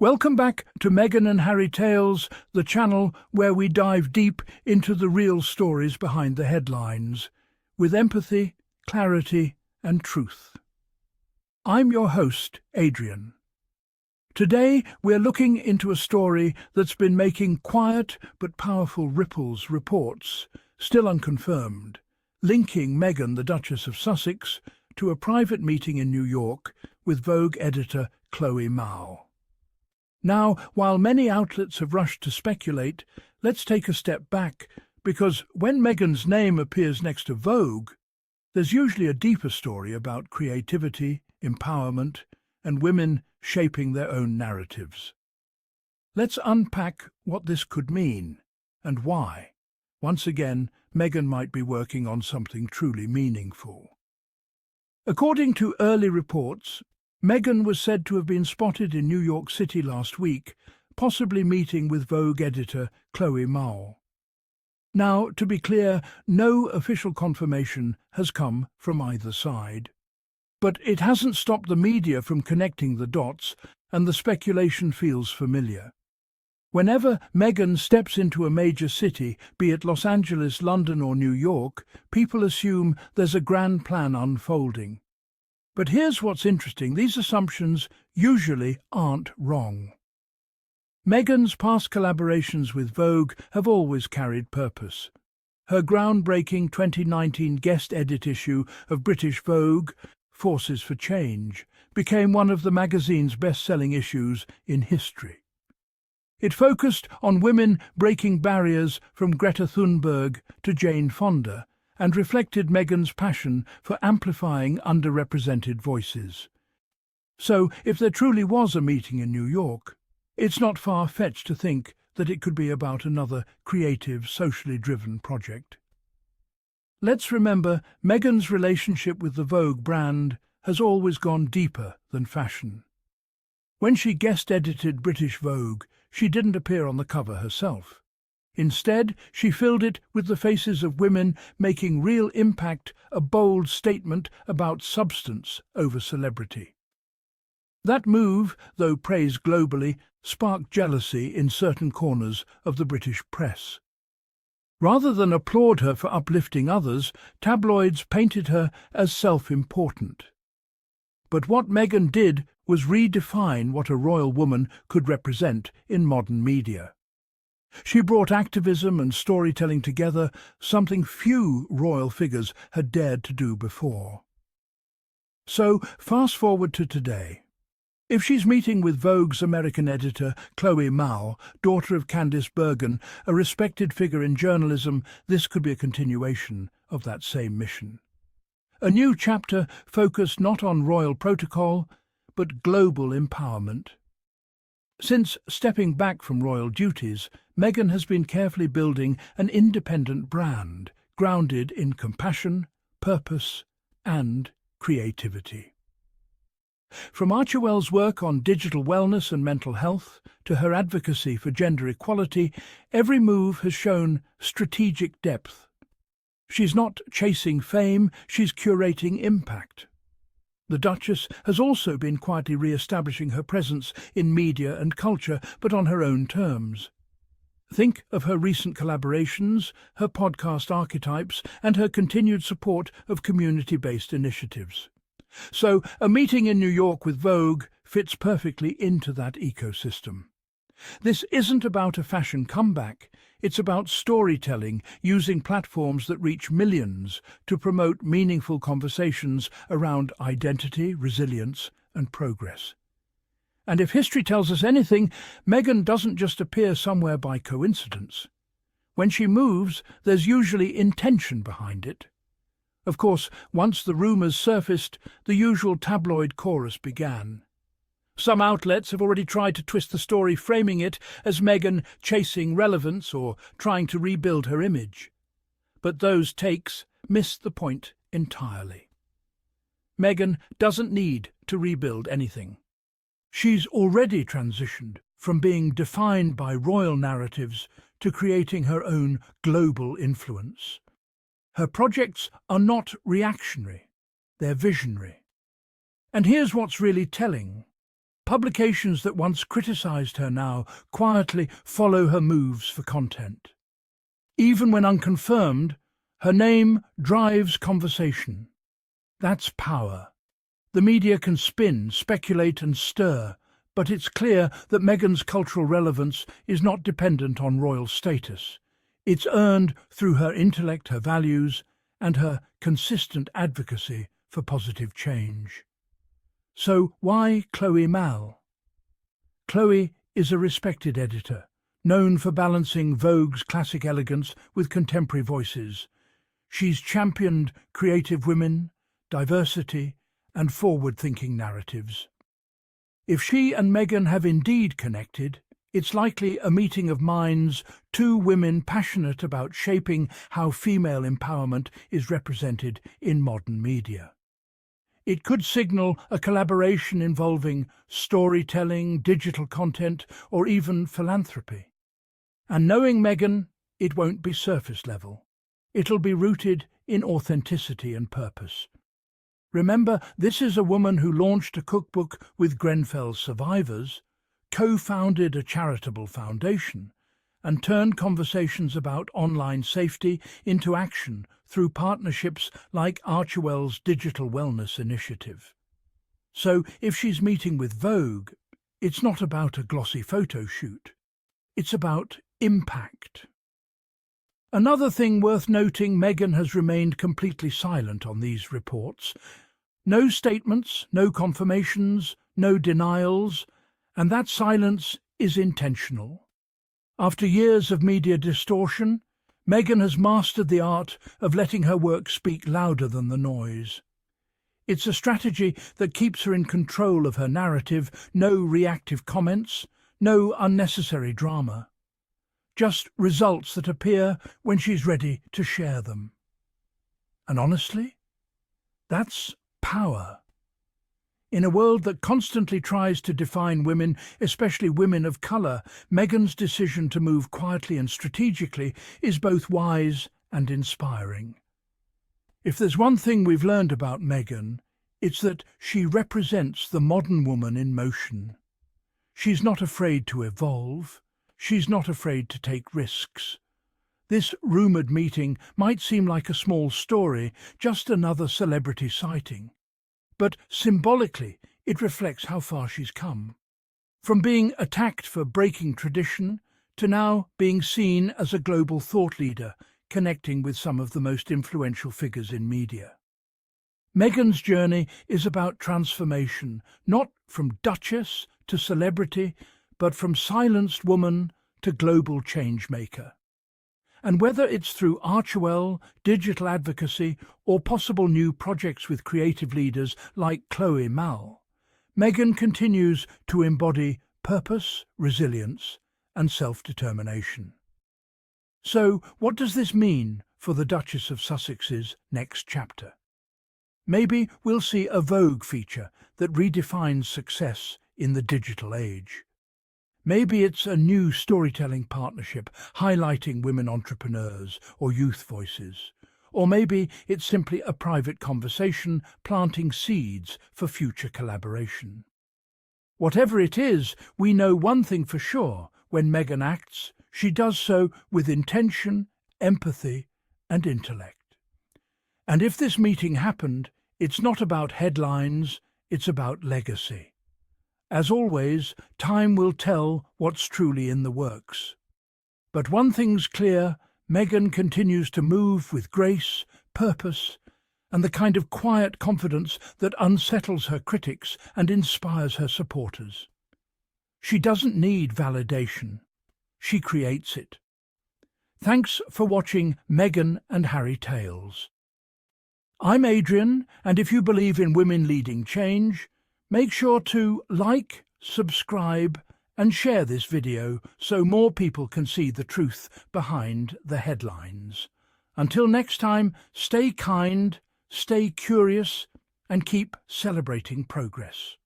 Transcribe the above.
Welcome back to Meghan and Harry Tales, the channel where we dive deep into the real stories behind the headlines, with empathy, clarity, and truth. I'm your host, Adrian. Today, we're looking into a story that's been making quiet but powerful reports, still unconfirmed, linking Meghan, the Duchess of Sussex, to a private meeting in New York with Vogue editor Chloe Malle. Now, while many outlets have rushed to speculate, let's take a step back, because when Meghan's name appears next to Vogue, there's usually a deeper story about creativity, empowerment, and women shaping their own narratives. Let's unpack what this could mean, and why, once again, Meghan might be working on something truly meaningful. According to early reports, Meghan was said to have been spotted in New York City last week, possibly meeting with Vogue editor Chloe Malle. Now, to be clear, no official confirmation has come from either side. But it hasn't stopped the media from connecting the dots, and the speculation feels familiar. Whenever Meghan steps into a major city, be it Los Angeles, London or New York, people assume there's a grand plan unfolding. But here's what's interesting: these assumptions usually aren't wrong. Meghan's past collaborations with Vogue have always carried purpose. Her groundbreaking 2019 guest edit issue of British Vogue, Forces for Change, became one of the magazine's best-selling issues in history. It focused on women breaking barriers from Greta Thunberg to Jane Fonda, and reflected Meghan's passion for amplifying underrepresented voices. So, if there truly was a meeting in New York, it's not far-fetched to think that it could be about another creative, socially driven project. Let's remember, Meghan's relationship with the Vogue brand has always gone deeper than fashion. When she guest-edited British Vogue, she didn't appear on the cover herself. Instead, she filled it with the faces of women making real impact, a bold statement about substance over celebrity. That move, though praised globally, sparked jealousy in certain corners of the British press. Rather than applaud her for uplifting others, tabloids painted her as self-important. But what Meghan did was redefine what a royal woman could represent in modern media. She brought activism and storytelling together, something few royal figures had dared to do before. So, fast forward to today. If she's meeting with Vogue's American editor, Chloe Malle, daughter of Candice Bergen, a respected figure in journalism, this could be a continuation of that same mission. A new chapter focused not on royal protocol, but global empowerment. Since stepping back from royal duties, Meghan has been carefully building an independent brand, grounded in compassion, purpose, and creativity. From Archewell's work on digital wellness and mental health to her advocacy for gender equality, every move has shown strategic depth. She's not chasing fame, she's curating impact. The Duchess has also been quietly re-establishing her presence in media and culture, but on her own terms. Think of her recent collaborations, her podcast archetypes, and her continued support of community-based initiatives. So, a meeting in New York with Vogue fits perfectly into that ecosystem. This isn't about a fashion comeback, it's about storytelling, using platforms that reach millions to promote meaningful conversations around identity, resilience, and progress. And if history tells us anything, Meghan doesn't just appear somewhere by coincidence. When she moves, there's usually intention behind it. Of course, once the rumours surfaced, the usual tabloid chorus began. Some outlets have already tried to twist the story, framing it as Meghan chasing relevance or trying to rebuild her image. But those takes missed the point entirely. Meghan doesn't need to rebuild anything. She's already transitioned from being defined by royal narratives to creating her own global influence. Her projects are not reactionary, they're visionary. And here's what's really telling. Publications that once criticised her now quietly follow her moves for content. Even when unconfirmed, her name drives conversation. That's power. The media can spin, speculate and stir, but it's clear that Meghan's cultural relevance is not dependent on royal status. It's earned through her intellect, her values, and her consistent advocacy for positive change. So why Chloe Malle? Chloe is a respected editor, known for balancing Vogue's classic elegance with contemporary voices. She's championed creative women, diversity, and forward-thinking narratives. If she and Meghan have indeed connected, it's likely a meeting of minds, two women passionate about shaping how female empowerment is represented in modern media. It could signal a collaboration involving storytelling, digital content, or even philanthropy. And knowing Meghan, it won't be surface level. It'll be rooted in authenticity and purpose. Remember, this is a woman who launched a cookbook with Grenfell's survivors, co-founded a charitable foundation, and turned conversations about online safety into action through partnerships like Archewell's digital wellness initiative. So if she's meeting with Vogue, it's not about a glossy photo shoot. It's about impact. Another thing worth noting, Meghan has remained completely silent on these reports. No statements, no confirmations, no denials, and that silence is intentional. After years of media distortion, Meghan has mastered the art of letting her work speak louder than the noise. It's a strategy that keeps her in control of her narrative, no reactive comments, no unnecessary drama. Just results that appear when she's ready to share them. And honestly, that's power. In a world that constantly tries to define women, especially women of colour, Meghan's decision to move quietly and strategically is both wise and inspiring. If there's one thing we've learned about Meghan, it's that she represents the modern woman in motion. She's not afraid to evolve. She's not afraid to take risks. This rumoured meeting might seem like a small story, just another celebrity sighting. But symbolically, it reflects how far she's come. From being attacked for breaking tradition to now being seen as a global thought leader, connecting with some of the most influential figures in media. Meghan's journey is about transformation, not from duchess to celebrity, but from silenced woman to global change-maker. And whether it's through Archewell, digital advocacy, or possible new projects with creative leaders like Chloe Malle, Meghan continues to embody purpose, resilience, and self-determination. So, what does this mean for the Duchess of Sussex's next chapter? Maybe we'll see a Vogue feature that redefines success in the digital age. Maybe it's a new storytelling partnership highlighting women entrepreneurs or youth voices. Or maybe it's simply a private conversation planting seeds for future collaboration. Whatever it is, we know one thing for sure: when Meghan acts, she does so with intention, empathy, and intellect. And if this meeting happened, it's not about headlines, it's about legacy. As always, time will tell what's truly in the works. But one thing's clear: Meghan continues to move with grace, purpose, and the kind of quiet confidence that unsettles her critics and inspires her supporters. She doesn't need validation. She creates it. Thanks for watching Meghan and Harry Tales. I'm Adrian, and if you believe in women leading change, make sure to like, subscribe, and share this video so more people can see the truth behind the headlines. Until next time, stay kind, stay curious, and keep celebrating progress.